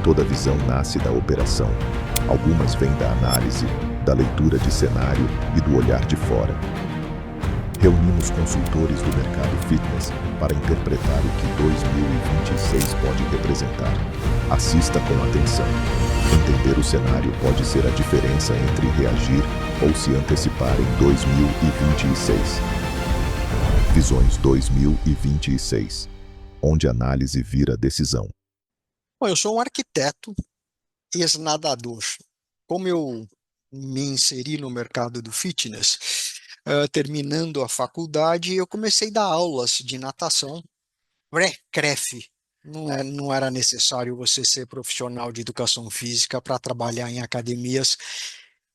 Toda visão nasce da operação. Algumas vêm da análise, da leitura de cenário e do olhar de fora. Reunimos consultores do mercado fitness para interpretar o que 2026 pode representar. Assista com atenção. Entender o cenário pode ser a diferença entre reagir ou se antecipar em 2026. Visões 2026, onde análise vira decisão. Bom, eu sou um arquiteto ex-nadador. Como eu me inseri no mercado do fitness, terminando a faculdade, eu comecei a dar aulas de natação pré-CREF. Não era necessário você ser profissional de educação física para trabalhar em academias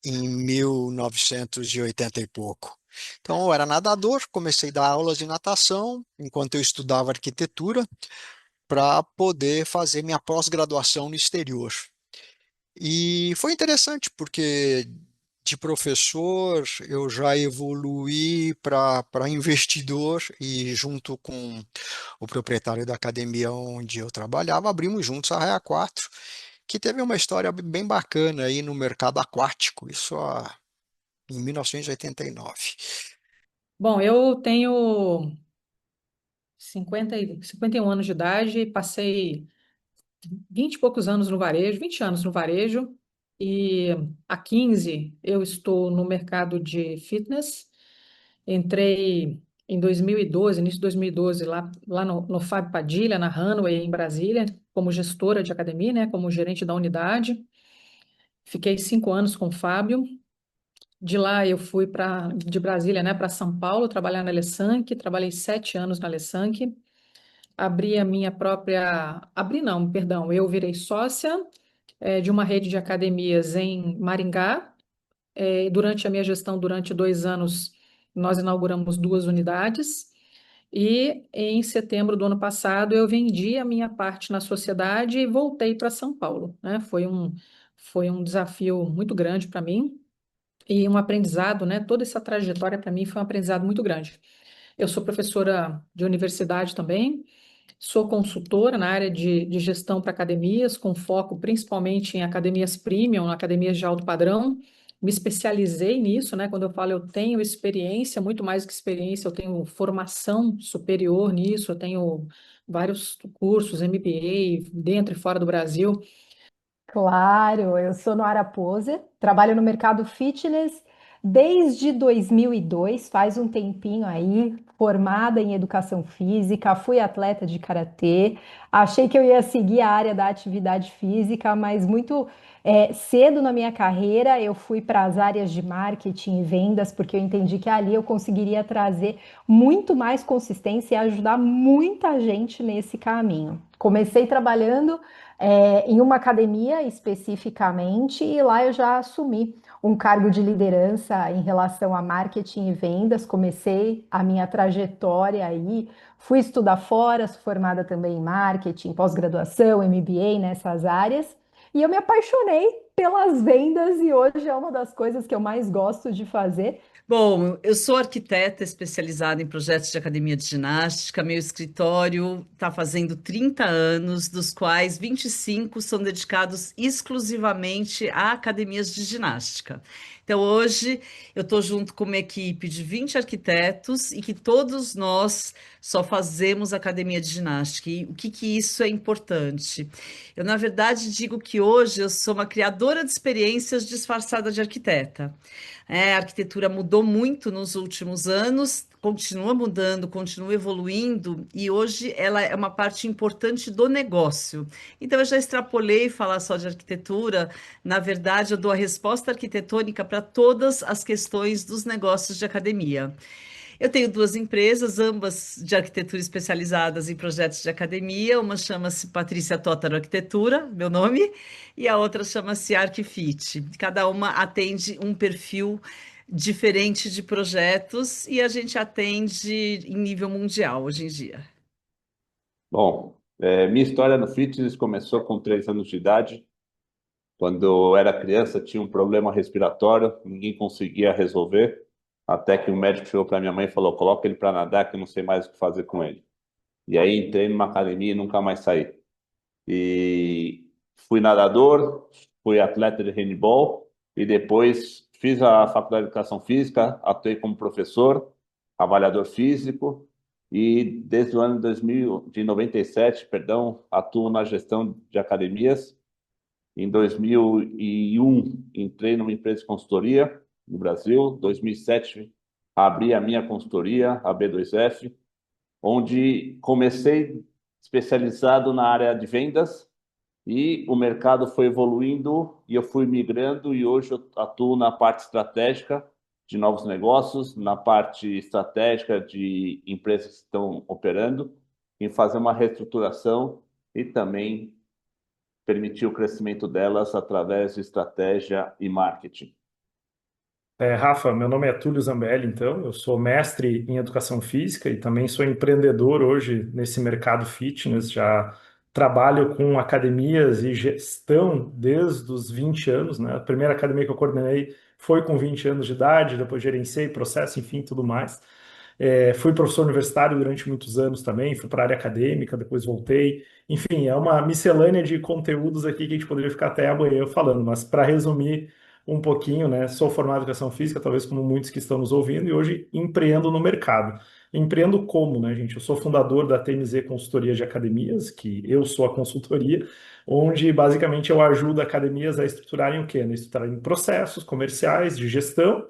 em 1980 e pouco. Então, eu era nadador, comecei a dar aulas de natação enquanto eu estudava arquitetura para poder fazer minha pós-graduação no exterior. E foi interessante, porque de professor eu já evoluí para investidor e junto com o proprietário da academia onde eu trabalhava, abrimos juntos a Raia 4, que teve uma história bem bacana aí no mercado aquático, em 1989. Bom, eu tenho 51 anos de idade, passei 20 e poucos anos no varejo, 20 anos no varejo, e há 15 eu estou no mercado de fitness. Entrei em 2012, início de 2012, lá no Fábio Padilha, na Runway, em Brasília, como gestora de academia, né, como gerente da unidade. Fiquei 5 anos com o Fábio. De lá eu fui de Brasília, né, para São Paulo, trabalhar na Alessandro, trabalhei 7 anos na Alessandro. Abri a minha própria. Abri não, perdão, eu virei sócia de uma rede de academias em Maringá. Durante a minha gestão, durante 2 anos, nós inauguramos 2 unidades. E em setembro do ano passado, eu vendi a minha parte na sociedade e voltei para São Paulo, né? Foi um desafio muito grande para mim e um aprendizado, né? Toda essa trajetória para mim foi um aprendizado muito grande. Eu sou professora de universidade também. Sou consultora na área de gestão para academias, com foco principalmente em academias premium, academias de alto padrão. Me especializei nisso, né? Quando eu falo eu tenho experiência, muito mais que experiência, eu tenho formação superior nisso, eu tenho vários cursos, MBA, dentro e fora do Brasil. Claro, eu sou Noara Pose, trabalho no mercado fitness desde 2002, faz um tempinho aí, formada em educação física, fui atleta de karatê, achei que eu ia seguir a área da atividade física, mas muito cedo na minha carreira eu fui para as áreas de marketing e vendas, porque eu entendi que ali eu conseguiria trazer muito mais consistência e ajudar muita gente nesse caminho. Comecei trabalhando em uma academia especificamente, e lá eu já assumi um cargo de liderança em relação a marketing e vendas. Comecei a minha trajetória aí, fui estudar fora, sou formada também em marketing, pós-graduação, MBA nessas áreas, e eu me apaixonei pelas vendas e hoje é uma das coisas que eu mais gosto de fazer. Bom, eu sou arquiteta especializada em projetos de academia de ginástica. Meu escritório está fazendo 30 anos, dos quais 25 são dedicados exclusivamente a academias de ginástica. Então, hoje, eu estou junto com uma equipe de 20 arquitetos e que todos nós só fazemos academia de ginástica. E o que que isso é importante? Eu, na verdade, digo que hoje eu sou uma criadora de experiências disfarçada de arquiteta. A arquitetura mudou muito nos últimos anos, continua mudando, continua evoluindo, e hoje ela é uma parte importante do negócio. Então, eu já extrapolei falar só de arquitetura. Na verdade, eu dou a resposta arquitetônica para todas as questões dos negócios de academia. Eu tenho 2 empresas, ambas de arquitetura especializadas em projetos de academia. Uma chama-se Patrícia Tótaro Arquitetura, meu nome, e a outra chama-se Arquifit. Cada uma atende um perfil diferente de projetos e a gente atende em nível mundial hoje em dia. Bom, minha história no fitness começou com 3 anos de idade. Quando eu era criança, tinha um problema respiratório, ninguém conseguia resolver, até que o médico chegou para minha mãe e falou: coloca ele para nadar, que eu não sei mais o que fazer com ele. E aí entrei numa academia e nunca mais saí. E fui nadador, fui atleta de handball e depois fiz a faculdade de educação física, atuei como professor, avaliador físico e desde o ano 2000, de 97, perdão, atuo na gestão de academias. Em 2001, entrei numa empresa de consultoria no Brasil. Em 2007, abri a minha consultoria, a B2F, onde comecei especializado na área de vendas e o mercado foi evoluindo e eu fui migrando e hoje eu atuo na parte estratégica de novos negócios, na parte estratégica de empresas que estão operando, em fazer uma reestruturação e também permitir o crescimento delas através de estratégia e marketing. Rafa, meu nome é Túlio Zambelli, então, eu sou mestre em educação física e também sou empreendedor hoje nesse mercado fitness, já trabalho com academias e gestão desde os 20 anos, né? A primeira academia que eu coordenei foi com 20 anos de idade, depois gerenciei processo, enfim, tudo mais. Fui professor universitário durante muitos anos também, fui para a área acadêmica, depois voltei. Enfim, é uma miscelânea de conteúdos aqui que a gente poderia ficar até amanhã falando, mas para resumir um pouquinho, né? Sou formado em educação física, talvez como muitos que estão nos ouvindo, e hoje empreendo no mercado. Empreendo como, né, gente? Eu sou fundador da TMZ Consultoria de Academias, que eu sou a consultoria, onde basicamente eu ajudo academias a estruturarem o quê? Né? Estruturarem processos comerciais, de gestão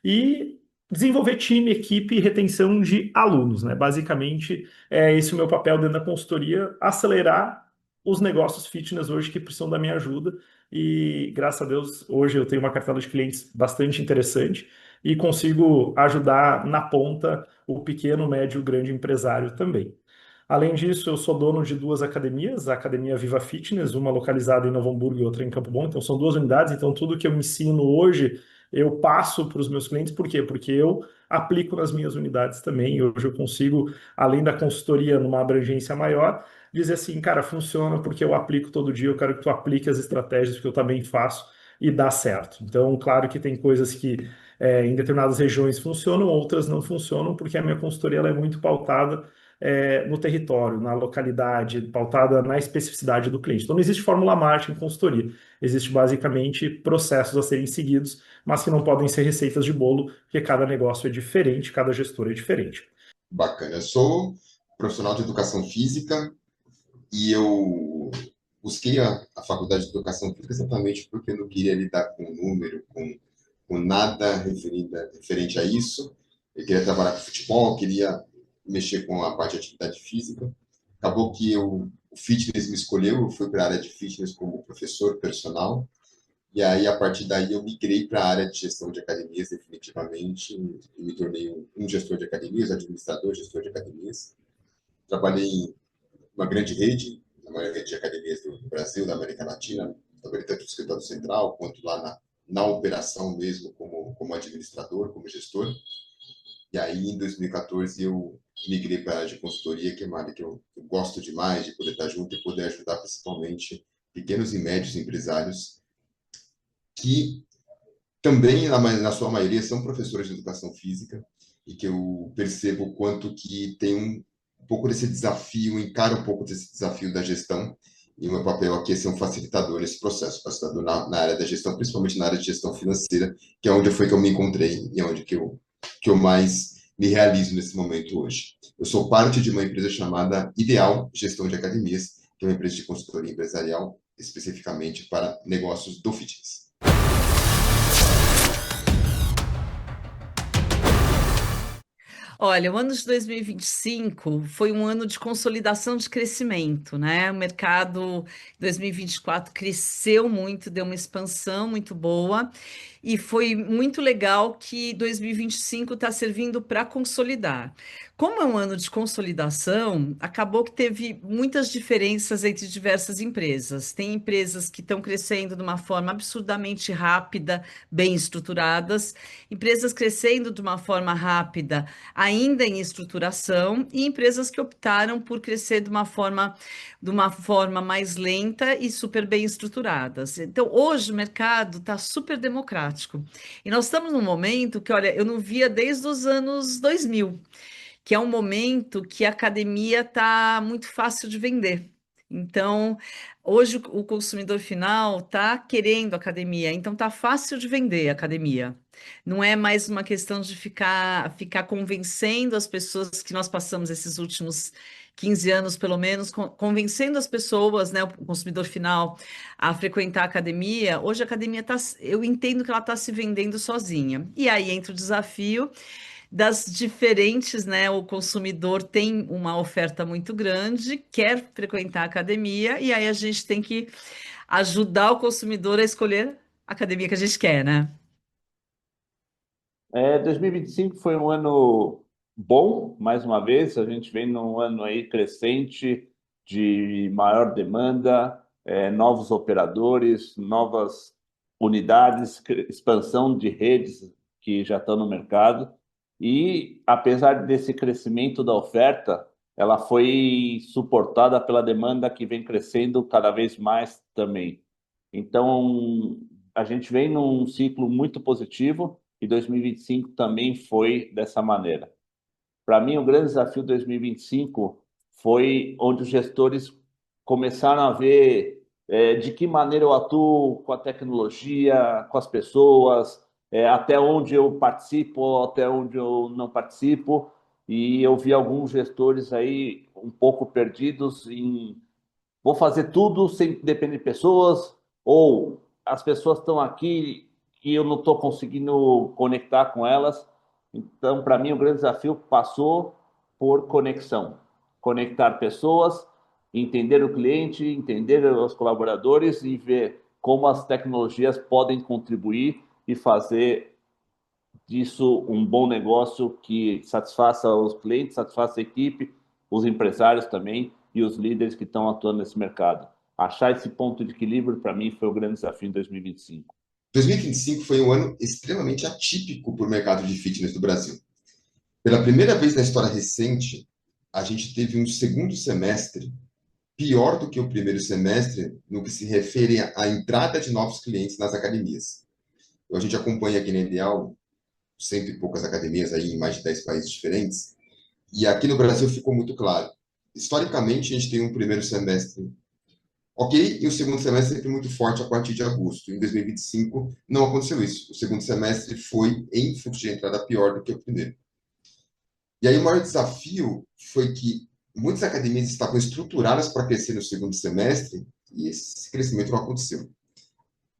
e desenvolver time, equipe e retenção de alunos, né? Basicamente, é esse o meu papel dentro da consultoria, acelerar os negócios fitness hoje que precisam da minha ajuda e, graças a Deus, hoje eu tenho uma cartela de clientes bastante interessante e consigo ajudar na ponta o pequeno, médio, grande empresário também. Além disso, eu sou dono de duas academias, a Academia Viva Fitness, uma localizada em Novo Hamburgo e outra em Campo Bom. Então, são duas unidades. Então, tudo que eu ensino hoje, eu passo para os meus clientes. Por quê? Porque eu aplico nas minhas unidades também. E hoje eu consigo, além da consultoria numa abrangência maior, dizer assim, cara, funciona porque eu aplico todo dia, eu quero que tu aplique as estratégias que eu também faço e dá certo. Então, claro que tem coisas que em determinadas regiões funcionam, outras não funcionam, porque a minha consultoria ela é muito pautada no território, na localidade, pautada na especificidade do cliente. Então, não existe fórmula mágica em consultoria. Existe basicamente processos a serem seguidos, mas que não podem ser receitas de bolo, porque cada negócio é diferente, cada gestor é diferente. Bacana. Eu sou profissional de educação física e eu busquei a faculdade de educação física exatamente porque eu não queria lidar com número, com nada referente a isso. Eu queria trabalhar com futebol, queria mexer com a parte de atividade física. Acabou que o fitness me escolheu, eu fui para a área de fitness como professor personal, e aí, a partir daí, eu migrei para a área de gestão de academias, definitivamente, e me tornei um gestor de academias, administrador, gestor de academias. Trabalhei em uma grande rede, na maior rede de academias do Brasil, da América Latina, trabalhei tanto no escritório central, quanto lá na operação mesmo, como administrador, como gestor. E aí, em 2014, eu migrei para a área de consultoria, que é uma área que eu gosto demais de poder estar junto e poder ajudar principalmente pequenos e médios empresários que também, na sua maioria, são professores de educação física e que eu percebo o quanto que tem um pouco desse desafio, encara um pouco desse desafio da gestão e o meu papel aqui é ser um facilitador nesse processo, facilitador na área da gestão, principalmente na área de gestão financeira, que é onde foi que eu me encontrei e é onde que eu mais me realizo nesse momento hoje. Eu sou parte de uma empresa chamada Ideal Gestão de Academias, que é uma empresa de consultoria empresarial especificamente para negócios do fitness. Olha, o ano de 2025 foi um ano de consolidação de crescimento, né? O mercado em 2024 cresceu muito, deu uma expansão muito boa, e foi muito legal que 2025 está servindo para consolidar. Como é um ano de consolidação, acabou que teve muitas diferenças entre diversas empresas. Tem empresas que estão crescendo de uma forma absurdamente rápida, bem estruturadas, empresas crescendo de uma forma rápida, ainda em estruturação, e empresas que optaram por crescer de uma forma mais lenta e super bem estruturadas. Então, hoje o mercado está super democrático. E nós estamos num momento que, olha, eu não via desde os anos 2000, que é um momento que a academia está muito fácil de vender. Então, hoje o consumidor final está querendo academia, então está fácil de vender academia. Não é mais uma questão de ficar convencendo as pessoas que nós passamos esses últimos 15 anos, pelo menos, convencendo as pessoas, né, o consumidor final, a frequentar a academia. Hoje a academia está, eu entendo que ela está se vendendo sozinha. E aí entra o desafio das diferentes, né? O consumidor tem uma oferta muito grande, quer frequentar a academia, e aí a gente tem que ajudar o consumidor a escolher a academia que a gente quer, né? 2025 foi um ano bom, mais uma vez. A gente vem num ano aí crescente de maior demanda, novos operadores, novas unidades, expansão de redes que já estão no mercado. E apesar desse crescimento da oferta, ela foi suportada pela demanda que vem crescendo cada vez mais também. Então, a gente vem num ciclo muito positivo e 2025 também foi dessa maneira. Para mim, o grande desafio de 2025 foi onde os gestores começaram a ver de que maneira eu atuo com a tecnologia, com as pessoas, até onde eu participo, até onde eu não participo. E eu vi alguns gestores aí um pouco perdidos em vou fazer tudo sem depender de pessoas, ou as pessoas estão aqui e eu não estou conseguindo conectar com elas. Então, para mim, o grande desafio passou por conexão. Conectar pessoas, entender o cliente, entender os colaboradores e ver como as tecnologias podem contribuir e fazer disso um bom negócio que satisfaça os clientes, satisfaça a equipe, os empresários também e os líderes que estão atuando nesse mercado. Achar esse ponto de equilíbrio, para mim, foi o grande desafio em 2025. 2025 foi um ano extremamente atípico para o mercado de fitness do Brasil. Pela primeira vez na história recente, a gente teve um segundo semestre pior do que o primeiro semestre no que se refere à entrada de novos clientes nas academias. A gente acompanha aqui na Ideal cento e poucas academias aí em mais de 10 países diferentes, e aqui no Brasil ficou muito claro. Historicamente, a gente tem um primeiro semestre ok, e o segundo semestre sempre muito forte a partir de agosto. Em 2025, não aconteceu isso. O segundo semestre foi em fluxo de entrada pior do que o primeiro. E aí o maior desafio foi que muitas academias estavam estruturadas para crescer no segundo semestre e esse crescimento não aconteceu.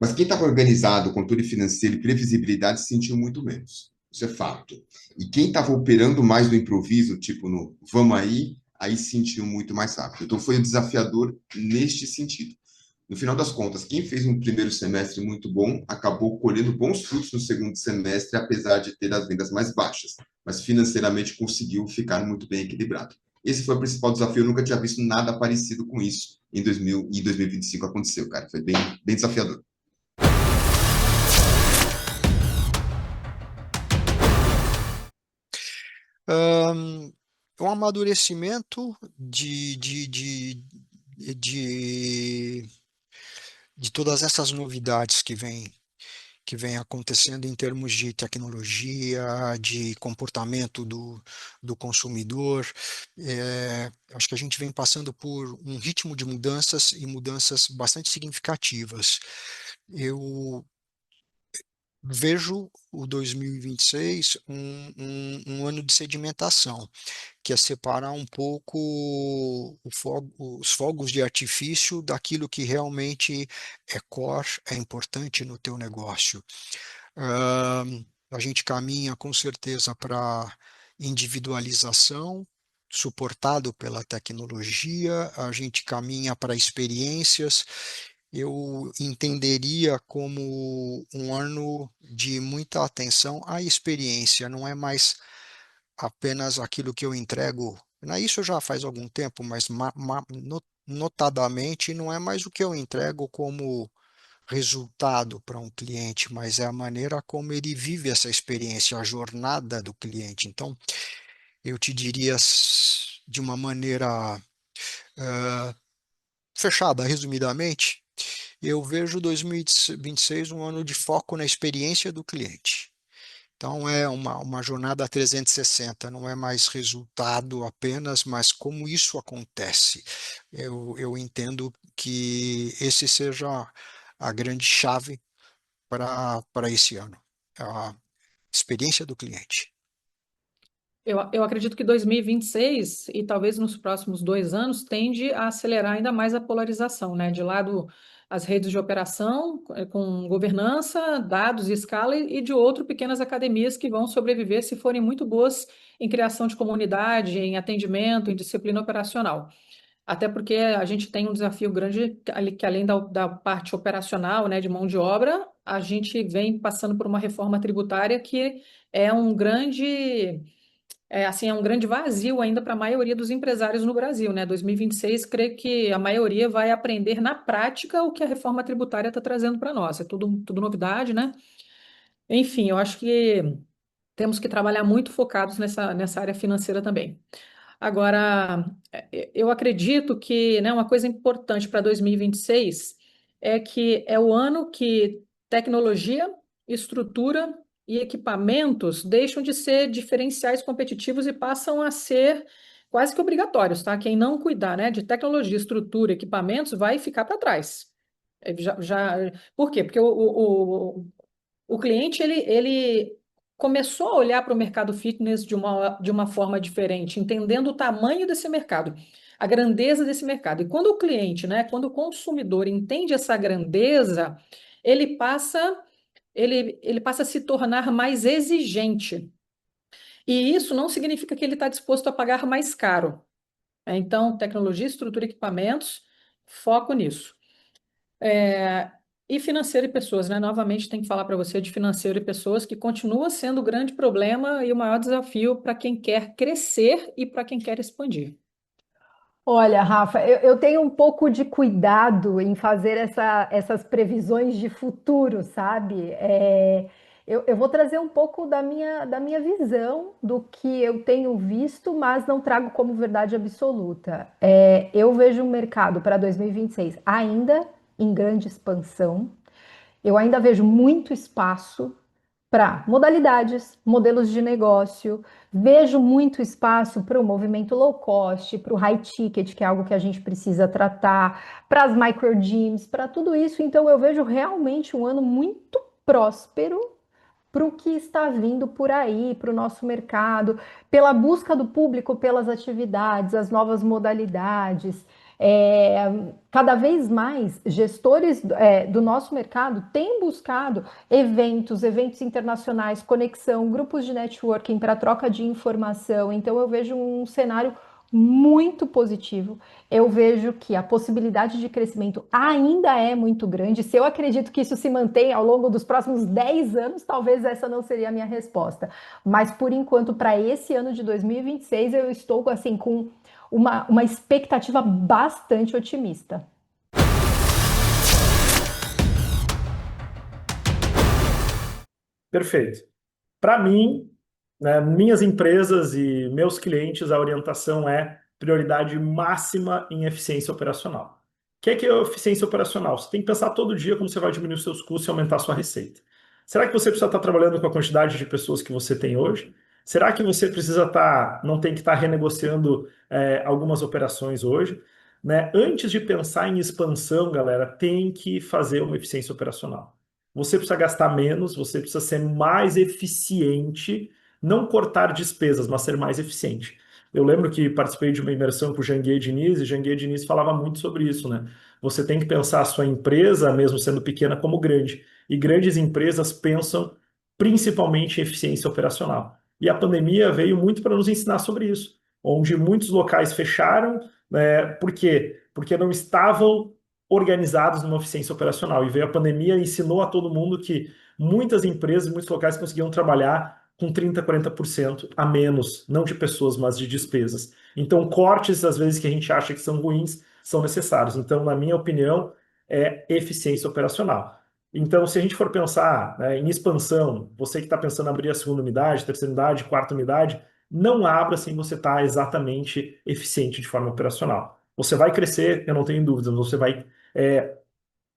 Mas quem estava organizado, controle financeiro e previsibilidade sentiu muito menos. Isso é fato. E quem estava operando mais no improviso, tipo no vamos aí sentiu muito mais rápido. Então foi desafiador neste sentido. No final das contas, quem fez um primeiro semestre muito bom acabou colhendo bons frutos no segundo semestre, apesar de ter as vendas mais baixas, mas financeiramente conseguiu ficar muito bem equilibrado. Esse foi o principal desafio. Eu nunca tinha visto nada parecido com isso em 2025 aconteceu, cara. Foi bem desafiador. Um amadurecimento de, de todas essas novidades que vem acontecendo em termos de tecnologia, de comportamento do consumidor. Acho que a gente vem passando por um ritmo de mudanças e mudanças bastante significativas. Eu vejo o 2026 um ano de sedimentação, que é separar um pouco os fogos de artifício daquilo que realmente é core, é importante no teu negócio. A gente caminha com certeza para individualização, suportado pela tecnologia, a gente caminha para experiências. Eu entenderia como um ano de muita atenção à experiência, não é mais apenas aquilo que eu entrego. Isso já faz algum tempo, mas notadamente não é mais o que eu entrego como resultado para um cliente, mas é a maneira como ele vive essa experiência, a jornada do cliente. Então, eu te diria de uma maneira fechada, resumidamente, eu vejo 2026 um ano de foco na experiência do cliente. Então, é uma jornada 360, não é mais resultado apenas, mas como isso acontece. Eu entendo que esse seja a grande chave para esse ano, a experiência do cliente. Eu acredito que 2026 e talvez nos próximos 2 anos tende a acelerar ainda mais a polarização, né? De lado as redes de operação com governança, dados e escala, e de outro pequenas academias que vão sobreviver se forem muito boas em criação de comunidade, em atendimento, em disciplina operacional. Até porque a gente tem um desafio grande que além da parte operacional, né, de mão de obra, a gente vem passando por uma reforma tributária que é um grande é um grande vazio ainda para a maioria dos empresários no Brasil, né? 2026, creio que a maioria vai aprender na prática o que a reforma tributária está trazendo para nós. É tudo novidade, né? Enfim, eu acho que temos que trabalhar muito focados nessa área financeira também. Agora, eu acredito que, né, uma coisa importante para 2026 é que é o ano que tecnologia, estrutura e equipamentos deixam de ser diferenciais competitivos e passam a ser quase que obrigatórios, tá? Quem não cuidar, né, de tecnologia, estrutura, equipamentos vai ficar para trás. Por quê? Porque o cliente ele começou a olhar para o mercado fitness de uma forma diferente, entendendo o tamanho desse mercado, a grandeza desse mercado. E quando o cliente, né, quando o consumidor entende essa grandeza, ele passa, ele passa a se tornar mais exigente. E isso não significa que ele está disposto a pagar mais caro. Então, tecnologia, estrutura e equipamentos, foco nisso. E financeiro e pessoas, né? Novamente, tem que falar para você de financeiro e pessoas, que continua sendo o grande problema e o maior desafio para quem quer crescer e para quem quer expandir. Olha, Rafa, eu tenho um pouco de cuidado em fazer essas previsões de futuro, sabe? Eu vou trazer um pouco da minha visão do que eu tenho visto, mas não trago como verdade absoluta. Eu vejo um mercado para 2026 ainda em grande expansão. Eu ainda vejo muito espaço para modalidades, modelos de negócio. Vejo muito espaço para o movimento low cost, para o high ticket, que é algo que a gente precisa tratar, para as micro gyms, para tudo isso. Então, eu vejo realmente um ano muito próspero para o que está vindo por aí, para o nosso mercado, pela busca do público pelas atividades, as novas modalidades. Cada vez mais gestores do nosso mercado têm buscado eventos internacionais, conexão, grupos de networking para troca de informação. Então eu vejo um cenário muito positivo. Eu vejo que a possibilidade de crescimento ainda é muito grande. Se eu acredito que isso se mantém ao longo dos próximos 10 anos, talvez essa não seria a minha resposta. Mas por enquanto, para esse ano de 2026, eu estou assim com uma expectativa bastante otimista. Perfeito. Para mim, né, minhas empresas e meus clientes, a orientação é prioridade máxima em eficiência operacional. O que é eficiência operacional? Você tem que pensar todo dia como você vai diminuir os seus custos e aumentar a sua receita. Será que você precisa estar trabalhando com a quantidade de pessoas que você tem hoje? Será que você precisa não tem que estar renegociando algumas operações hoje? Né? Antes de pensar em expansão, galera, tem que fazer uma eficiência operacional. Você precisa gastar menos, você precisa ser mais eficiente, não cortar despesas, mas ser mais eficiente. Eu lembro que participei de uma imersão com o Janguier Diniz, e Janguier Diniz falava muito sobre isso, né? Você tem que pensar a sua empresa, mesmo sendo pequena, como grande. E grandes empresas pensam principalmente em eficiência operacional. E a pandemia veio muito para nos ensinar sobre isso, onde muitos locais fecharam, por quê? Porque não estavam organizados numa eficiência operacional. E veio a pandemia e ensinou a todo mundo que muitas empresas, muitos locais conseguiam trabalhar com 30%, 40% a menos, não de pessoas, mas de despesas. Então, cortes, às vezes, que a gente acha que são ruins, são necessários. Então, na minha opinião, é eficiência operacional. Então, se a gente for pensar em expansão, você que está pensando em abrir a segunda unidade, terceira unidade, quarta unidade, não abra sem você estar exatamente eficiente de forma operacional. Você vai crescer, eu não tenho dúvidas, você vai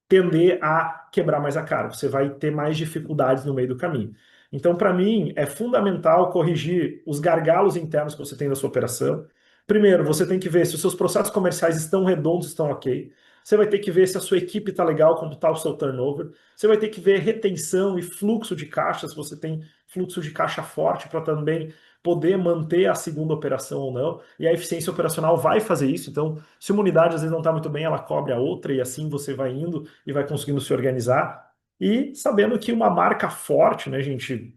tender a quebrar mais a cara, você vai ter mais dificuldades no meio do caminho. Então, para mim, é fundamental corrigir os gargalos internos que você tem na sua operação. Primeiro, você tem que ver se os seus processos comerciais estão redondos, estão ok. Você vai ter que ver se a sua equipe está legal, como está o seu turnover. Você vai ter que ver retenção e fluxo de caixa, se você tem fluxo de caixa forte para também poder manter a segunda operação ou não. E a eficiência operacional vai fazer isso. Então, se uma unidade às vezes não está muito bem, ela cobre a outra e assim você vai indo e vai conseguindo se organizar. E sabendo que uma marca forte, né, gente,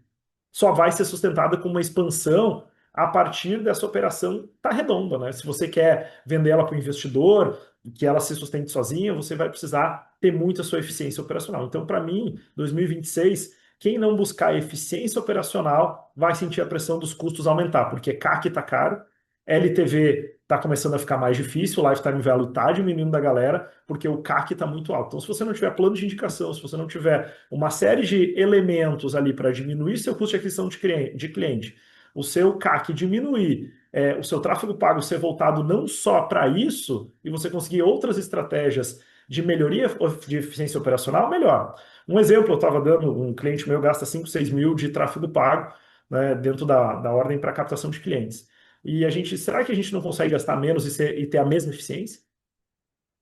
só vai ser sustentada com uma expansão a partir dessa operação tá redonda, né? Se você quer vender ela para o investidor, que ela se sustente sozinha, você vai precisar ter muita sua eficiência operacional. Então, para mim, 2026, quem não buscar eficiência operacional vai sentir a pressão dos custos aumentar, porque CAC está caro, LTV está começando a ficar mais difícil, o lifetime value está diminuindo da galera, porque o CAC está muito alto. Então, se você não tiver plano de indicação, se você não tiver uma série de elementos ali para diminuir seu custo de aquisição de cliente, o seu CAC diminuir, o seu tráfego pago ser voltado não só para isso, e você conseguir outras estratégias de melhoria de eficiência operacional, melhor. Um exemplo, eu estava dando, um cliente meu gasta 5, 6 mil de tráfego pago, né, dentro da ordem para captação de clientes. E será que a gente não consegue gastar menos e ter a mesma eficiência?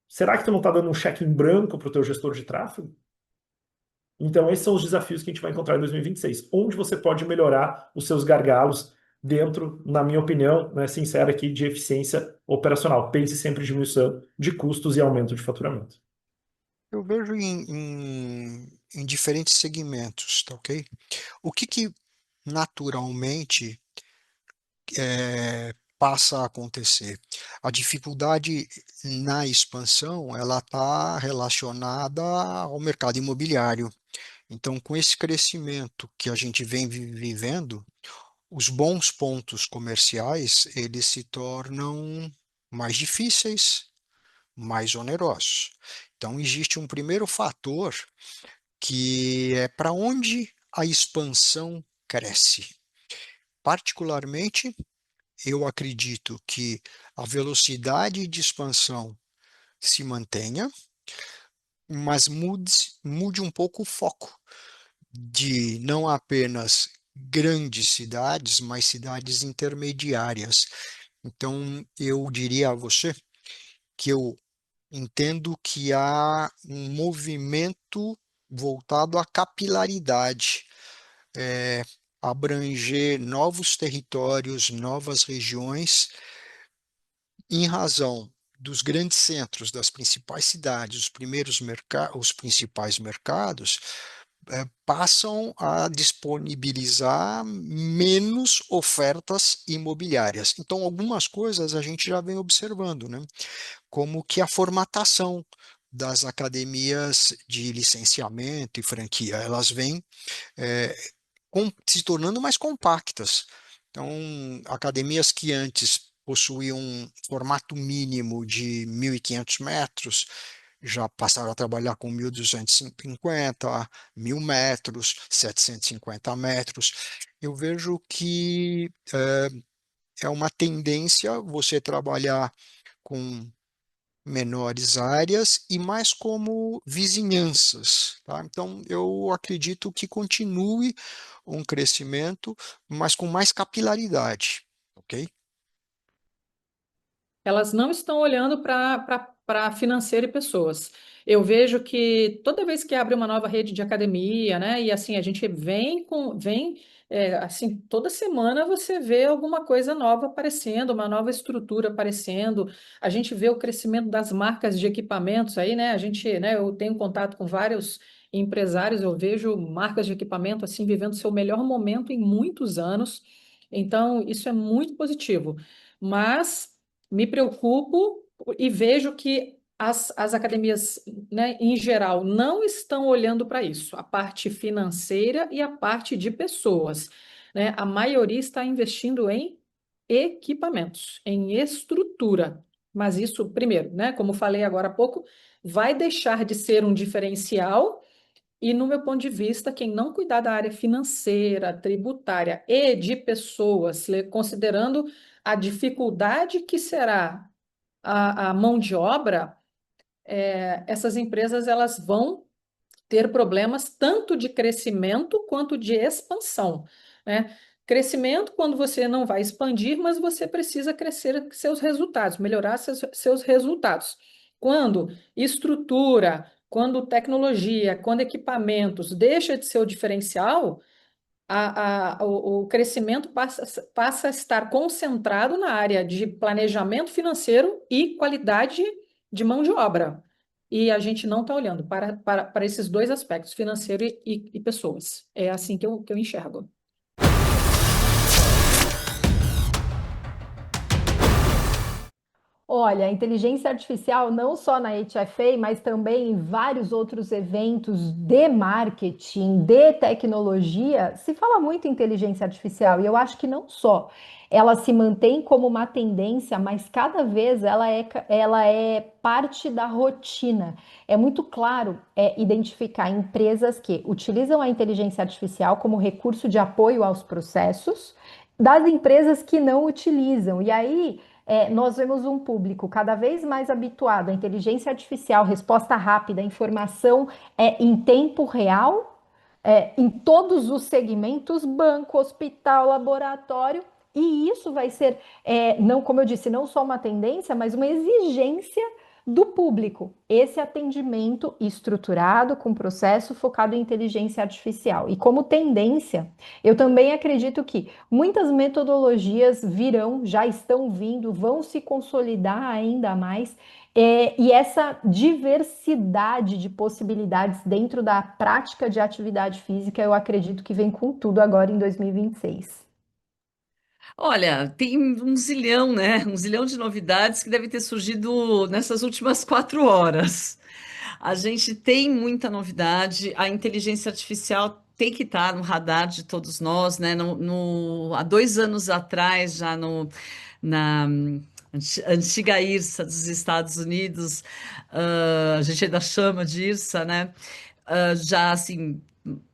Será que tu não está dando um cheque em branco para o teu gestor de tráfego? Então, esses são os desafios que a gente vai encontrar em 2026. Onde você pode melhorar os seus gargalos dentro, na minha opinião, né, sincera aqui, de eficiência operacional. Pense sempre em diminuição de custos e aumento de faturamento. Eu vejo em diferentes segmentos, tá ok? O que naturalmente passa a acontecer? A dificuldade na expansão, ela está relacionada ao mercado imobiliário. Então, com esse crescimento que a gente vem vivendo, os bons pontos comerciais, eles se tornam mais difíceis, mais onerosos. Então, existe um primeiro fator que é para onde a expansão cresce. Particularmente, eu acredito que a velocidade de expansão se mantenha, mas mude um pouco o foco de não apenas grandes cidades, mas cidades intermediárias. Então, eu diria a você que eu entendo que há um movimento voltado à capilaridade, abranger novos territórios, novas regiões, em razão dos grandes centros, das principais cidades, os principais mercados, passam a disponibilizar menos ofertas imobiliárias. Então, algumas coisas a gente já vem observando, né? Como que a formatação das academias de licenciamento e franquia, elas vêm se tornando mais compactas. Então, academias que antes possuíam um formato mínimo de 1.500 metros, já passaram a trabalhar com 1.250, 1.000 metros, 750 metros. Eu vejo que é uma tendência você trabalhar com menores áreas e mais como vizinhanças, tá? Então, eu acredito que continue um crescimento, mas com mais capilaridade, ok? Elas não estão olhando para financeiro e pessoas. Eu vejo que toda vez que abre uma nova rede de academia, né, e assim a gente assim toda semana você vê alguma coisa nova aparecendo, uma nova estrutura aparecendo. A gente vê o crescimento das marcas de equipamentos aí, né? Eu tenho contato com vários empresários, eu vejo marcas de equipamento assim vivendo seu melhor momento em muitos anos. Então, isso é muito positivo. Mas me preocupo e vejo que as academias, né, em geral, não estão olhando para isso, a parte financeira e a parte de pessoas, né? A maioria está investindo em equipamentos, em estrutura. Mas isso, primeiro, né, como falei agora há pouco, vai deixar de ser um diferencial. E, no meu ponto de vista, quem não cuidar da área financeira, tributária e de pessoas, considerando a dificuldade que será a mão de obra, essas empresas elas vão ter problemas tanto de crescimento quanto de expansão, né? Crescimento quando você não vai expandir, mas você precisa crescer seus resultados, melhorar seus resultados. Quando estrutura, quando tecnologia, quando equipamentos deixa de ser o diferencial, o crescimento passa a estar concentrado na área de planejamento financeiro e qualidade de mão de obra. E a gente não está olhando para esses dois aspectos, financeiro e pessoas. É assim que eu enxergo. Olha, a inteligência artificial, não só na HFA, mas também em vários outros eventos de marketing, de tecnologia, se fala muito em inteligência artificial, e eu acho que não só. Ela se mantém como uma tendência, mas cada vez ela é parte da rotina. É muito claro identificar empresas que utilizam a inteligência artificial como recurso de apoio aos processos, das empresas que não utilizam. E aí nós vemos um público cada vez mais habituado à inteligência artificial, resposta rápida, informação em tempo real, em todos os segmentos, banco, hospital, laboratório, e isso vai ser, não, como eu disse, não só uma tendência, mas uma exigência do público, esse atendimento estruturado com processo focado em inteligência artificial. E como tendência, eu também acredito que muitas metodologias virão, já estão vindo, vão se consolidar ainda mais. E essa diversidade de possibilidades dentro da prática de atividade física, eu acredito que vem com tudo agora em 2026. Olha, tem um zilhão, né? Um zilhão de novidades que devem ter surgido nessas últimas 4 horas. A gente tem muita novidade, a inteligência artificial tem que estar no radar de todos nós, né? Há 2 anos atrás, já na antiga IRSA dos Estados Unidos, a gente ainda chama de IRSA, né? Já assim,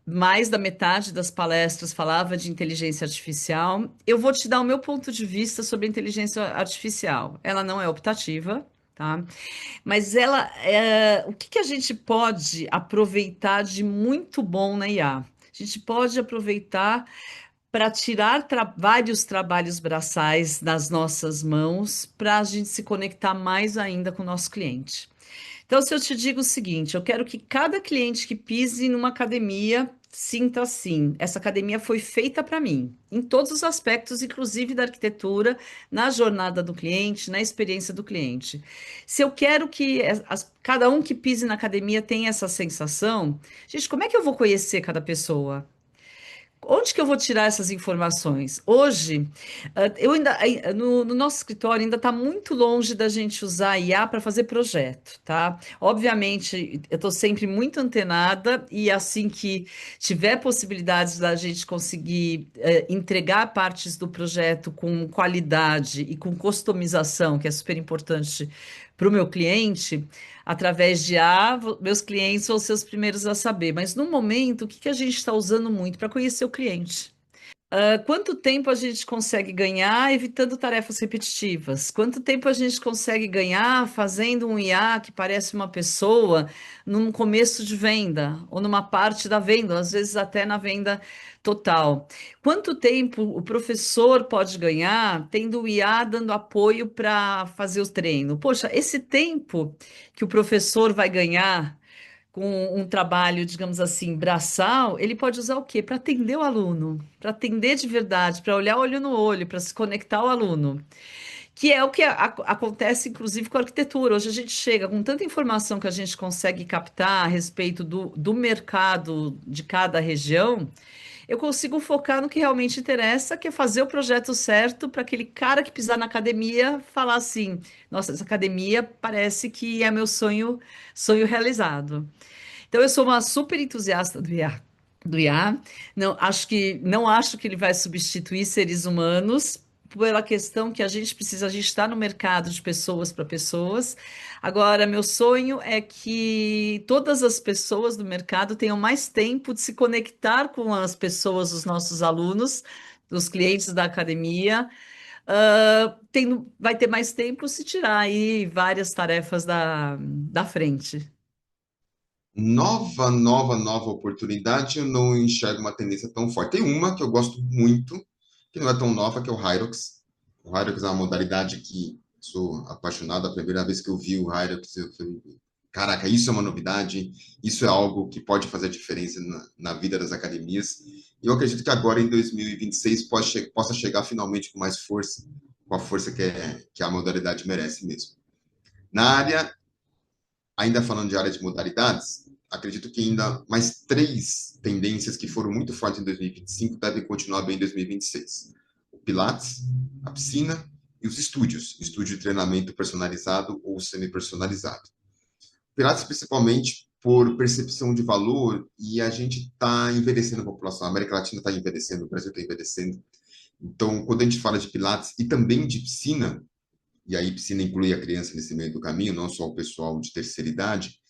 mais da metade das palestras falava de inteligência artificial. Eu vou te dar o meu ponto de vista sobre a inteligência artificial. Ela não é optativa, tá? Mas o que que a gente pode aproveitar de muito bom na IA? A gente pode aproveitar para tirar vários trabalhos braçais das nossas mãos para a gente se conectar mais ainda com o nosso cliente. Então, se eu te digo o seguinte, eu quero que cada cliente que pise numa academia sinta assim, essa academia foi feita para mim, em todos os aspectos, inclusive da arquitetura, na jornada do cliente, na experiência do cliente. Se eu quero que cada um que pise na academia tenha essa sensação, gente, como é que eu vou conhecer cada pessoa? Onde que eu vou tirar essas informações? Hoje, no nosso escritório ainda está muito longe da gente usar a IA para fazer projeto, tá? Obviamente, eu estou sempre muito antenada e assim que tiver possibilidades da gente conseguir entregar partes do projeto com qualidade e com customização, que é super importante para o meu cliente, através de meus clientes vão ser os primeiros a saber. Mas no momento, o que que a gente está usando muito para conhecer o cliente? Quanto tempo a gente consegue ganhar evitando tarefas repetitivas? Quanto tempo a gente consegue ganhar fazendo um IA que parece uma pessoa num começo de venda ou numa parte da venda, às vezes até na venda total? Quanto tempo o professor pode ganhar tendo o IA dando apoio para fazer o treino? Poxa, esse tempo que o professor vai ganhar com um trabalho, digamos assim, braçal, ele pode usar o quê? Para atender o aluno, para atender de verdade, para olhar olho no olho, para se conectar ao aluno. Que é o que acontece, inclusive, com a arquitetura. Hoje a gente chega com tanta informação que a gente consegue captar a respeito do mercado de cada região, eu consigo focar no que realmente interessa, que é fazer o projeto certo para aquele cara que pisar na academia falar assim: nossa, essa academia parece que é meu sonho realizado. Então, eu sou uma super entusiasta do IA. Não acho que ele vai substituir seres humanos, pela questão que a gente está no mercado de pessoas para pessoas. Agora, meu sonho é que todas as pessoas do mercado tenham mais tempo de se conectar com as pessoas, os nossos alunos, os clientes da academia. Vai ter mais tempo se tirar aí várias tarefas da frente. Nova oportunidade, eu não enxergo uma tendência tão forte. Tem uma que eu gosto muito, que não é tão nova, que é o Hyrox. O Hyrox é uma modalidade que sou apaixonado. A primeira vez que eu vi o Hyrox, eu falei, caraca, isso é uma novidade, isso é algo que pode fazer diferença na vida das academias. E eu acredito que agora, em 2026, possa chegar finalmente com mais força, com a força que a modalidade merece mesmo. Na área, ainda falando de área de modalidades, acredito que ainda mais três tendências que foram muito fortes em 2025 devem continuar bem em 2026. O Pilates, a piscina e os estúdios, estúdio de treinamento personalizado ou semi-personalizado. Pilates principalmente por percepção de valor, e a gente está envelhecendo a população, a América Latina está envelhecendo, o Brasil está envelhecendo. Então, quando a gente fala de Pilates e também de piscina, e aí piscina inclui a criança nesse meio do caminho, não só o pessoal de terceira idade,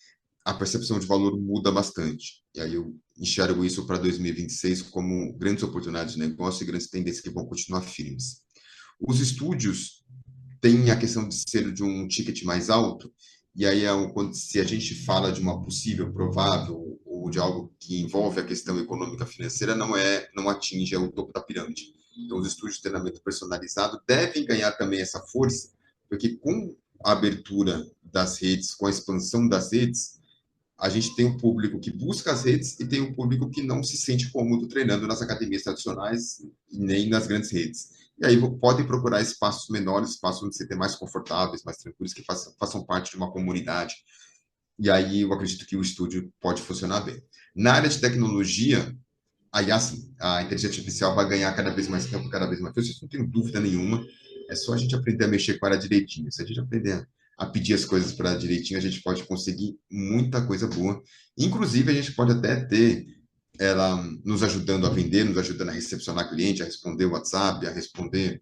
a percepção de valor muda bastante. E aí eu enxergo isso para 2026 como grandes oportunidades de negócio e grandes tendências que vão continuar firmes. Os estúdios têm a questão de ser de um ticket mais alto, e aí quando, se a gente fala de uma possível, provável, ou de algo que envolve a questão econômica financeira, não atinge o topo da pirâmide. Então, os estúdios de treinamento personalizado devem ganhar também essa força, porque com a abertura das redes, com a expansão das redes, a gente tem um público que busca as redes e tem um público que não se sente cômodo treinando nas academias tradicionais e nem nas grandes redes. E aí podem procurar espaços menores, espaços onde se tem mais confortáveis, mais tranquilos, que façam parte de uma comunidade. E aí eu acredito que o estúdio pode funcionar bem. Na área de tecnologia, aí assim, a inteligência artificial vai ganhar cada vez mais campo, cada vez mais força, isso não tenho dúvida nenhuma. É só a gente aprender a mexer com ela direitinho. Se a gente aprender a pedir as coisas para ela direitinho, a gente pode conseguir muita coisa boa. Inclusive, a gente pode até ter ela nos ajudando a vender, nos ajudando a recepcionar cliente, a responder WhatsApp, a responder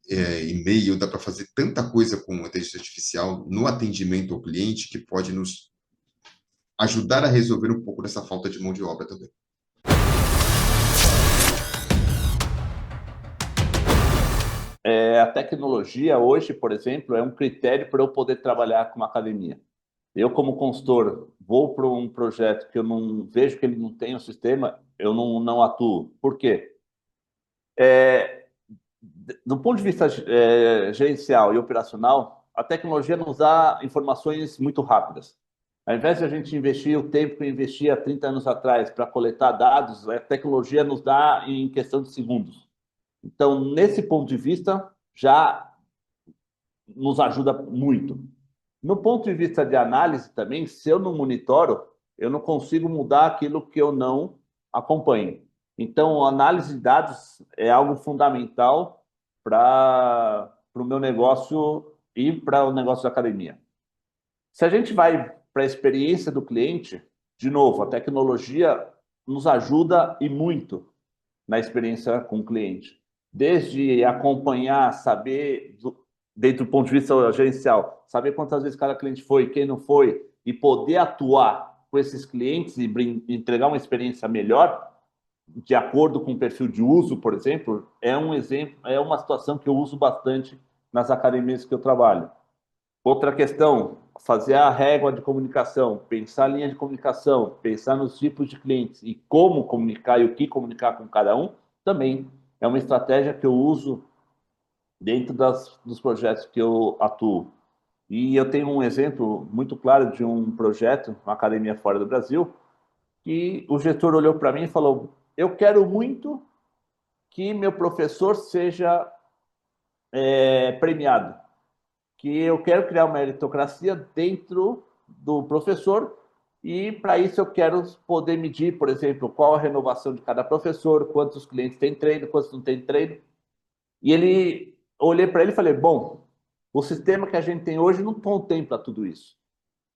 e-mail. Dá para fazer tanta coisa com a inteligência artificial no atendimento ao cliente que pode nos ajudar a resolver um pouco dessa falta de mão de obra também. A tecnologia hoje, por exemplo, é um critério para eu poder trabalhar com uma academia. Eu, como consultor, vou para um projeto que eu não vejo que ele não tem um sistema, eu não atuo. Por quê? Do ponto de vista gerencial e operacional, a tecnologia nos dá informações muito rápidas. Ao invés de a gente investir o tempo que eu investia há 30 anos atrás para coletar dados, a tecnologia nos dá em questão de segundos. Então, nesse ponto de vista, já nos ajuda muito. No ponto de vista de análise também, se eu não monitoro, eu não consigo mudar aquilo que eu não acompanho. Então, a análise de dados é algo fundamental para o meu negócio e para o negócio da academia. Se a gente vai para a experiência do cliente, de novo, a tecnologia nos ajuda e muito na experiência com o cliente. Desde acompanhar, saber, dentro do ponto de vista gerencial, saber quantas vezes cada cliente foi, quem não foi, e poder atuar com esses clientes e entregar uma experiência melhor, de acordo com o perfil de uso, por exemplo, é uma situação que eu uso bastante nas academias que eu trabalho. Outra questão, fazer a régua de comunicação, pensar a linha de comunicação, pensar nos tipos de clientes e como comunicar e o que comunicar com cada um, também é uma estratégia que eu uso dentro dos projetos que eu atuo. E eu tenho um exemplo muito claro de um projeto, uma academia fora do Brasil, que o gestor olhou para mim e falou: eu quero muito que meu professor seja premiado, que eu quero criar uma meritocracia dentro do professor, e para isso eu quero poder medir, por exemplo, qual a renovação de cada professor, quantos clientes têm treino, quantos não têm treino. E olhei para ele e falei: bom, o sistema que a gente tem hoje não contempla tudo isso.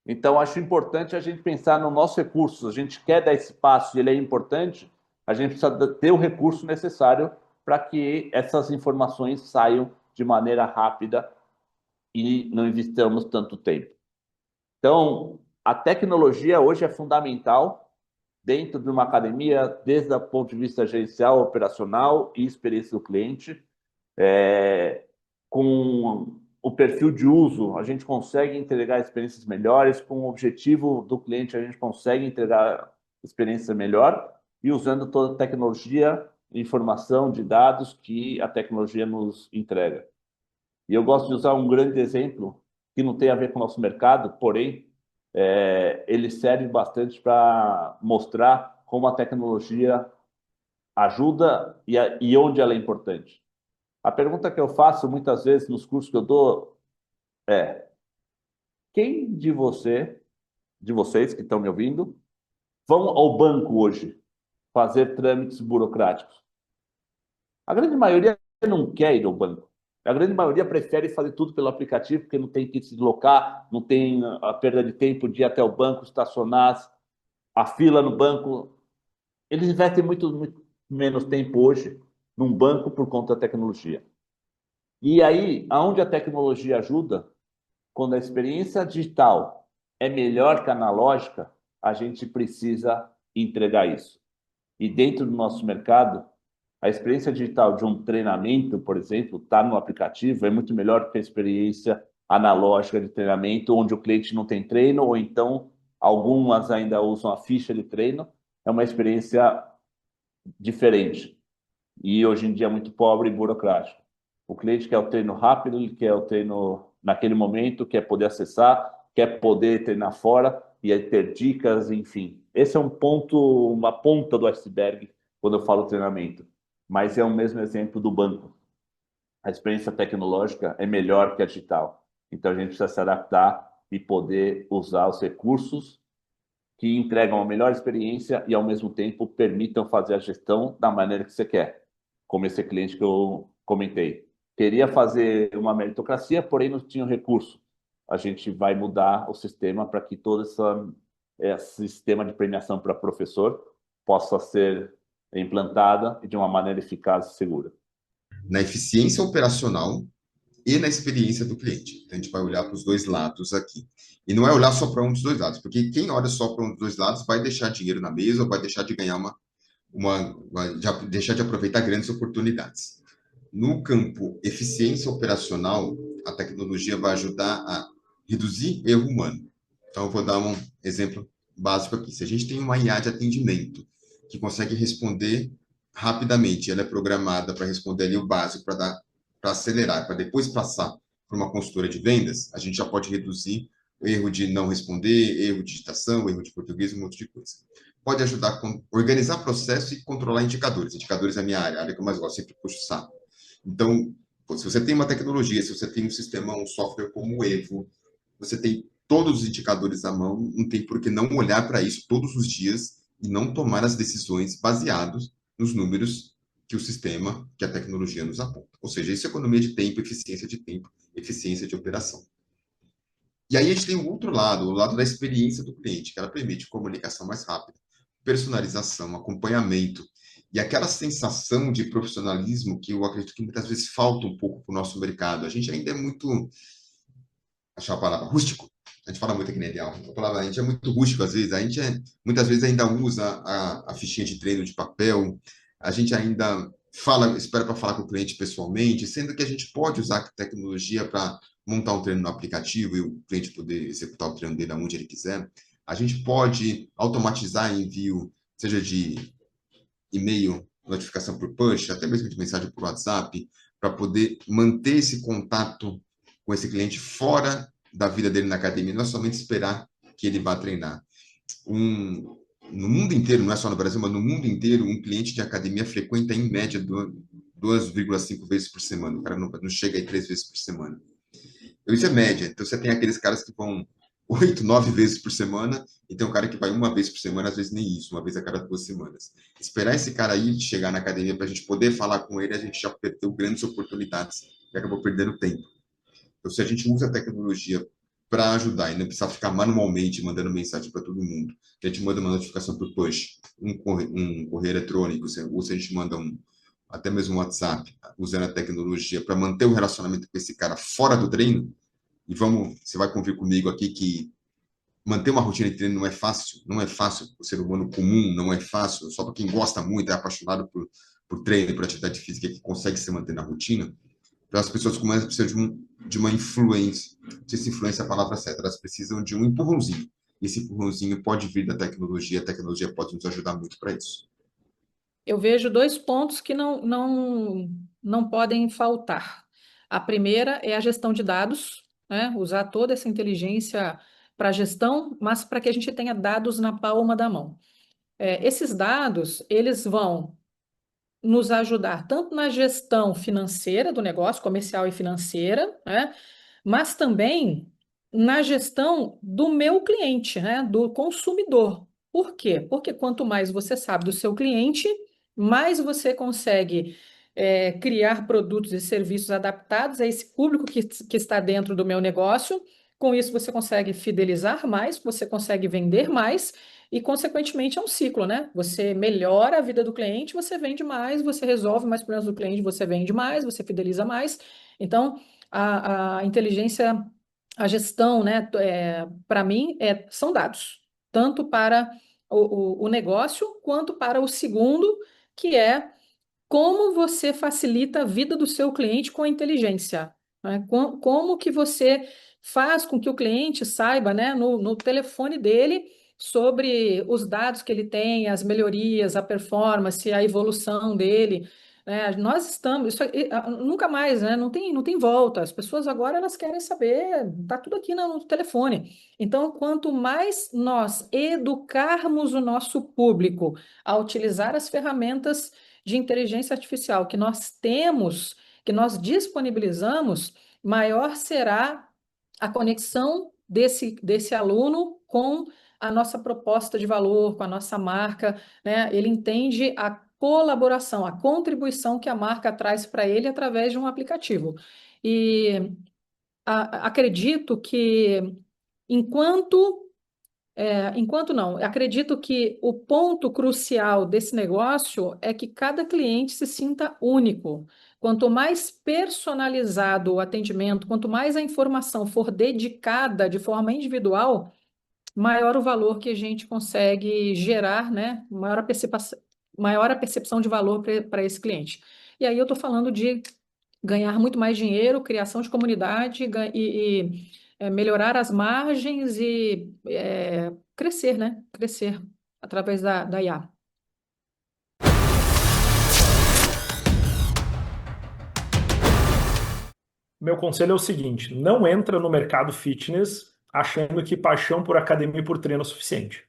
Então, acho importante a gente pensar no nosso recurso. A gente quer dar esse passo e ele é importante, a gente precisa ter o recurso necessário para que essas informações saiam de maneira rápida e não investamos tanto tempo. Então, a tecnologia hoje é fundamental dentro de uma academia, desde o ponto de vista gerencial, operacional e experiência do cliente, com o perfil de uso, a gente consegue entregar experiências melhores, com o objetivo do cliente, a gente consegue entregar experiência melhor, e usando toda a tecnologia, informação de dados que a tecnologia nos entrega. E eu gosto de usar um grande exemplo, que não tem a ver com o nosso mercado, porém, ele serve bastante para mostrar como a tecnologia ajuda e onde ela é importante. A pergunta que eu faço muitas vezes nos cursos que eu dou é: quem de vocês que estão me ouvindo, vão ao banco hoje fazer trâmites burocráticos? A grande maioria não quer ir ao banco. A grande maioria prefere fazer tudo pelo aplicativo, porque não tem que se deslocar, não tem a perda de tempo de ir até o banco, estacionar, a fila no banco. Eles investem muito menos tempo hoje num banco por conta da tecnologia. E aí, aonde a tecnologia ajuda, quando a experiência digital é melhor que a analógica, a gente precisa entregar isso. E dentro do nosso mercado, a experiência digital de um treinamento, por exemplo, está no aplicativo, é muito melhor que a experiência analógica de treinamento, onde o cliente não tem treino, ou então algumas ainda usam a ficha de treino. É uma experiência diferente. E hoje em dia é muito pobre e burocrático. O cliente quer o treino rápido, ele quer o treino naquele momento, quer poder acessar, quer poder treinar fora e aí ter dicas, enfim. Esse é um ponto, uma ponta do iceberg quando eu falo treinamento. Mas é o mesmo exemplo do banco. A experiência tecnológica é melhor que a digital. Então a gente precisa se adaptar e poder usar os recursos que entregam a melhor experiência e, ao mesmo tempo, permitam fazer a gestão da maneira que você quer. Como esse cliente que eu comentei. Queria fazer uma meritocracia, porém não tinha recurso. A gente vai mudar o sistema para que todo esse sistema de premiação para professor possa ser implantada de uma maneira eficaz e segura. Na eficiência operacional e na experiência do cliente. Então, a gente vai olhar para os dois lados aqui. E não é olhar só para um dos dois lados, porque quem olha só para um dos dois lados vai deixar dinheiro na mesa ou vai deixar de ganhar vai deixar de aproveitar grandes oportunidades. No campo eficiência operacional, a tecnologia vai ajudar a reduzir erro humano. Então, eu vou dar um exemplo básico aqui. Se a gente tem uma IA de atendimento que consegue responder rapidamente, ela é programada para responder ali o básico, para acelerar, para depois passar para uma consultora de vendas, a gente já pode reduzir o erro de não responder, erro de digitação, erro de português, um monte de coisa. Pode ajudar a organizar processo e controlar indicadores. Indicadores é a minha área, a área que eu mais gosto, sempre puxo o saco. Então, se você tem uma tecnologia, se você tem um sistema, um software como o Evo, você tem todos os indicadores à mão, não tem por que não olhar para isso todos os dias e não tomar as decisões baseadas nos números que o sistema, que a tecnologia nos aponta. Ou seja, isso é economia de tempo, eficiência de operação. E aí a gente tem o outro lado, o lado da experiência do cliente, que ela permite comunicação mais rápida, personalização, acompanhamento, e aquela sensação de profissionalismo que eu acredito que muitas vezes falta um pouco para o nosso mercado. A gente ainda é muito, achar a palavra, rústico. A gente fala muito aqui na Ideal. A gente é muito rústico às vezes. Muitas vezes ainda usa a fichinha de treino de papel. A gente ainda espera para falar com o cliente pessoalmente, sendo que a gente pode usar a tecnologia para montar um treino no aplicativo e o cliente poder executar o treino dele aonde ele quiser. A gente pode automatizar envio, seja de e-mail, notificação por push, até mesmo de mensagem por WhatsApp, para poder manter esse contato com esse cliente fora da vida dele na academia, não é somente esperar que ele vá treinar. No mundo inteiro, não é só no Brasil, mas no mundo inteiro, um cliente de academia frequenta, em média, 2,5 vezes por semana. O cara não chega aí 3 vezes por semana. Então, isso é média. Então, você tem aqueles caras que vão 8, 9 vezes por semana, e tem um cara que vai uma vez por semana, às vezes nem isso, uma vez a cada 2 semanas. Esperar esse cara aí chegar na academia para a gente poder falar com ele, a gente já perdeu grandes oportunidades e acabou perdendo tempo. Então, se a gente usa a tecnologia para ajudar e não precisar ficar manualmente mandando mensagem para todo mundo, a gente manda uma notificação por push, um correio eletrônico, ou se a gente manda até mesmo um WhatsApp, usando a tecnologia para manter o relacionamento com esse cara fora do treino, e você vai convir comigo aqui que manter uma rotina de treino não é fácil, o ser humano comum não é fácil, só para quem gosta muito, é apaixonado por treino, por atividade física, que consegue se manter na rotina. As pessoas como elas precisam de uma influência. Não sei se influência é a palavra certa, elas precisam de um empurrãozinho. E esse empurrãozinho pode vir da tecnologia, a tecnologia pode nos ajudar muito para isso. Eu vejo dois pontos que não podem faltar. A primeira é a gestão de dados, né? Usar toda essa inteligência para gestão, mas para que a gente tenha dados na palma da mão. Esses dados, eles vão nos ajudar tanto na gestão financeira do negócio, comercial e financeira, né? Mas também na gestão do meu cliente, né? Do consumidor. Por quê? Porque quanto mais você sabe do seu cliente, mais você consegue criar produtos e serviços adaptados a esse público que está dentro do meu negócio. Com isso, você consegue fidelizar mais, você consegue vender mais e, consequentemente, é um ciclo, né? Você melhora a vida do cliente, você vende mais, você resolve mais problemas do cliente, você vende mais, você fideliza mais. Então, a inteligência, a gestão, né, para mim, são dados, tanto para o negócio quanto para o segundo, que é como você facilita a vida do seu cliente com a inteligência, né? Como que você faz com que o cliente saiba, né, no telefone dele sobre os dados que ele tem, as melhorias, a performance, a evolução dele, né? Nós estamos, nunca mais, né? Não tem volta. As pessoas agora elas querem saber, tá tudo aqui no telefone. Então, quanto mais nós educarmos o nosso público a utilizar as ferramentas de inteligência artificial que nós temos, que nós disponibilizamos, maior será a conexão desse aluno com a nossa proposta de valor, com a nossa marca, né? Ele entende a colaboração, a contribuição que a marca traz para ele através de um aplicativo. E acredito que enquanto enquanto não, acredito que o ponto crucial desse negócio é que cada cliente se sinta único. Quanto mais personalizado o atendimento, quanto mais a informação for dedicada de forma individual, maior o valor que a gente consegue gerar, né? Maior a percepção de valor para esse cliente. E aí eu estou falando de ganhar muito mais dinheiro, criação de comunidade melhorar as margens e crescer, né? Crescer através da IA. Meu conselho é o seguinte: não entra no mercado fitness achando que paixão por academia e por treino é o suficiente.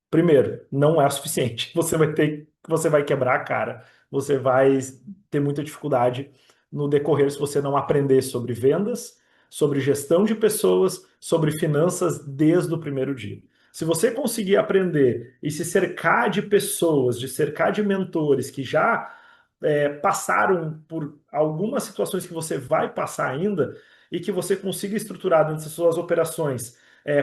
Primeiro, não é o suficiente. Você vai quebrar a cara, você vai ter muita dificuldade no decorrer se você não aprender sobre vendas, sobre gestão de pessoas, sobre finanças desde o primeiro dia. Se você conseguir aprender e se cercar de pessoas, de cercar de mentores que já passaram por algumas situações que você vai passar ainda e que você consiga estruturar dentro das suas operações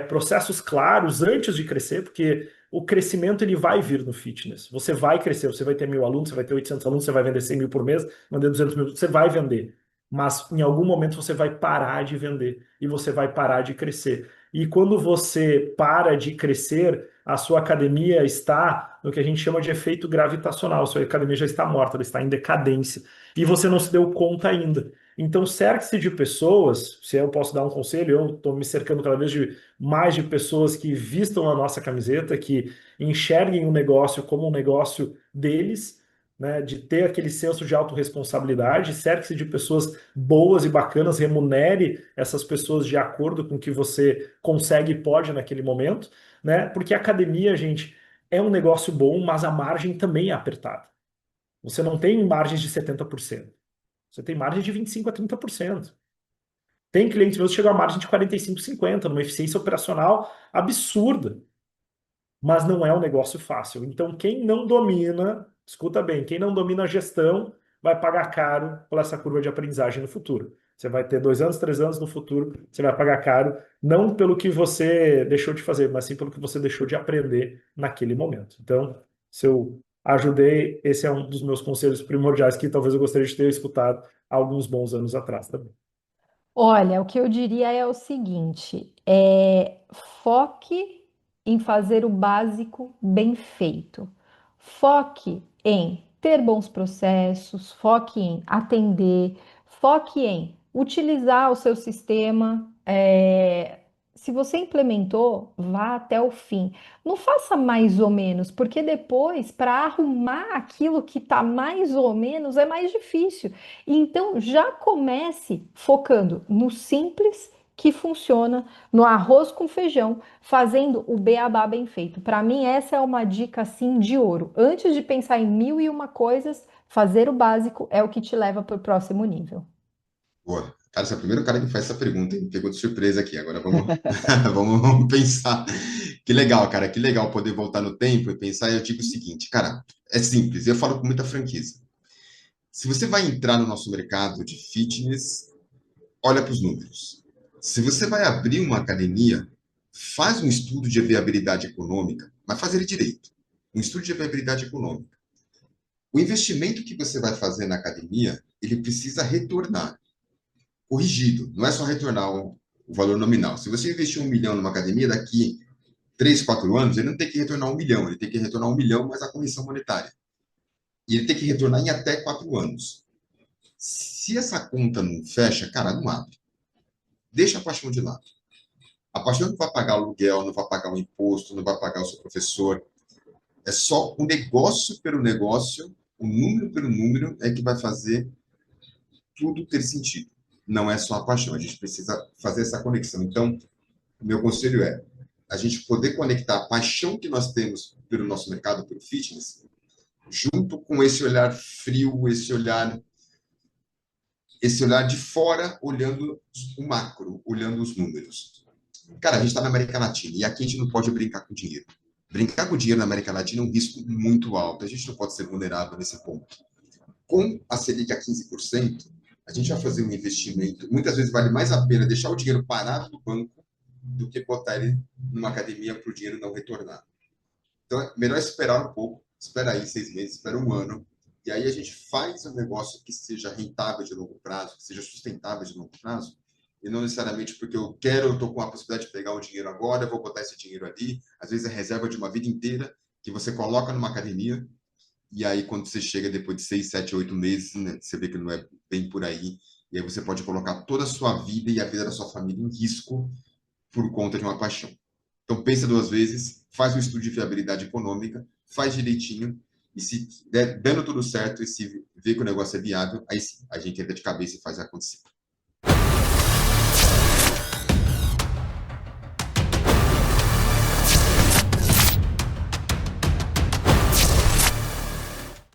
processos claros antes de crescer, porque o crescimento ele vai vir no fitness. Você vai crescer, você vai ter 1.000 alunos, você vai ter 800 alunos, você vai vender 100 mil por mês, vender 200 mil, você vai vender. Mas em algum momento você vai parar de vender e você vai parar de crescer. E quando você para de crescer, a sua academia está no que a gente chama de efeito gravitacional. A sua academia já está morta, ela está em decadência. E você não se deu conta ainda. Então, cerque-se de pessoas, se eu posso dar um conselho, eu estou me cercando cada vez de mais de pessoas que vistam a nossa camiseta, que enxerguem o negócio como um negócio deles, né, de ter aquele senso de autorresponsabilidade, cerque-se de pessoas boas e bacanas, remunere essas pessoas de acordo com o que você consegue e pode naquele momento, né? Porque a academia, gente, é um negócio bom, mas a margem também é apertada. Você não tem margens de 70%. Você tem margem de 25% a 30%. Tem clientes meus que chegam a margem de 45%, 50%, numa eficiência operacional absurda. Mas não é um negócio fácil. Então, quem não domina, escuta bem, quem não domina a gestão vai pagar caro por essa curva de aprendizagem no futuro. Você vai ter 2 anos, 3 anos no futuro, você vai pagar caro, não pelo que você deixou de fazer, mas sim pelo que você deixou de aprender naquele momento. Então, se eu ajudei, esse é um dos meus conselhos primordiais que talvez eu gostaria de ter escutado há alguns bons anos atrás também. Olha, o que eu diria é o seguinte: foque em fazer o básico bem feito. Foque em ter bons processos, foque em atender, foque em utilizar o seu sistema. Se você implementou, vá até o fim. Não faça mais ou menos, porque depois, para arrumar aquilo que está mais ou menos, é mais difícil. Então, já comece focando no simples que funciona, no arroz com feijão, fazendo o beabá bem feito. Para mim, essa é uma dica assim de ouro. Antes de pensar em mil e uma coisas, fazer o básico é o que te leva para o próximo nível. Boa. Cara, você é o primeiro cara que faz essa pergunta, hein? Pegou de surpresa aqui. Agora vamos, vamos pensar. Que legal, cara. Que legal poder voltar no tempo e pensar. E eu digo o seguinte, cara, é simples. Eu falo com muita franqueza. Se você vai entrar no nosso mercado de fitness, olha para os números. Se você vai abrir uma academia, faz um estudo de viabilidade econômica, mas faz ele direito. Um estudo de viabilidade econômica. O investimento que você vai fazer na academia, ele precisa retornar. Corrigido, não é só retornar o valor nominal. Se você investir 1 milhão numa academia, daqui 3, 4 anos, ele não tem que retornar 1 milhão, ele tem que retornar 1 milhão mais a correção monetária. E ele tem que retornar em até 4 anos. Se essa conta não fecha, cara, não abre. Deixa a paixão de lado. A paixão não vai pagar o aluguel, não vai pagar o imposto, não vai pagar o seu professor. É só o negócio pelo negócio, o número pelo número é que vai fazer tudo ter sentido. Não é só a paixão, a gente precisa fazer essa conexão. Então, o meu conselho é a gente poder conectar a paixão que nós temos pelo nosso mercado, pelo fitness, junto com esse olhar frio, esse olhar de fora, olhando o macro, olhando os números. Cara, a gente está na América Latina e aqui a gente não pode brincar com dinheiro. Brincar com dinheiro na América Latina é um risco muito alto. A gente não pode ser vulnerável nesse ponto. Com a Selic a 15%, a gente vai fazer um investimento. Muitas vezes vale mais a pena deixar o dinheiro parado no banco do que botar ele numa academia para o dinheiro não retornar. Então, é melhor esperar um pouco, espera aí 6 meses, espera 1 ano, e aí a gente faz um negócio que seja rentável de longo prazo, que seja sustentável de longo prazo, e não necessariamente porque eu estou com a possibilidade de pegar um dinheiro agora, eu vou botar esse dinheiro ali, às vezes é reserva de uma vida inteira, que você coloca numa academia, e aí quando você chega depois de 6, 7, 8 meses, né, você vê que não é bem por aí, e aí você pode colocar toda a sua vida e a vida da sua família em risco por conta de uma paixão. Então, pensa 2 vezes, faz um estudo de viabilidade econômica, faz direitinho, e se der dando tudo certo, e se vê que o negócio é viável, aí sim, a gente entra de cabeça e faz acontecer.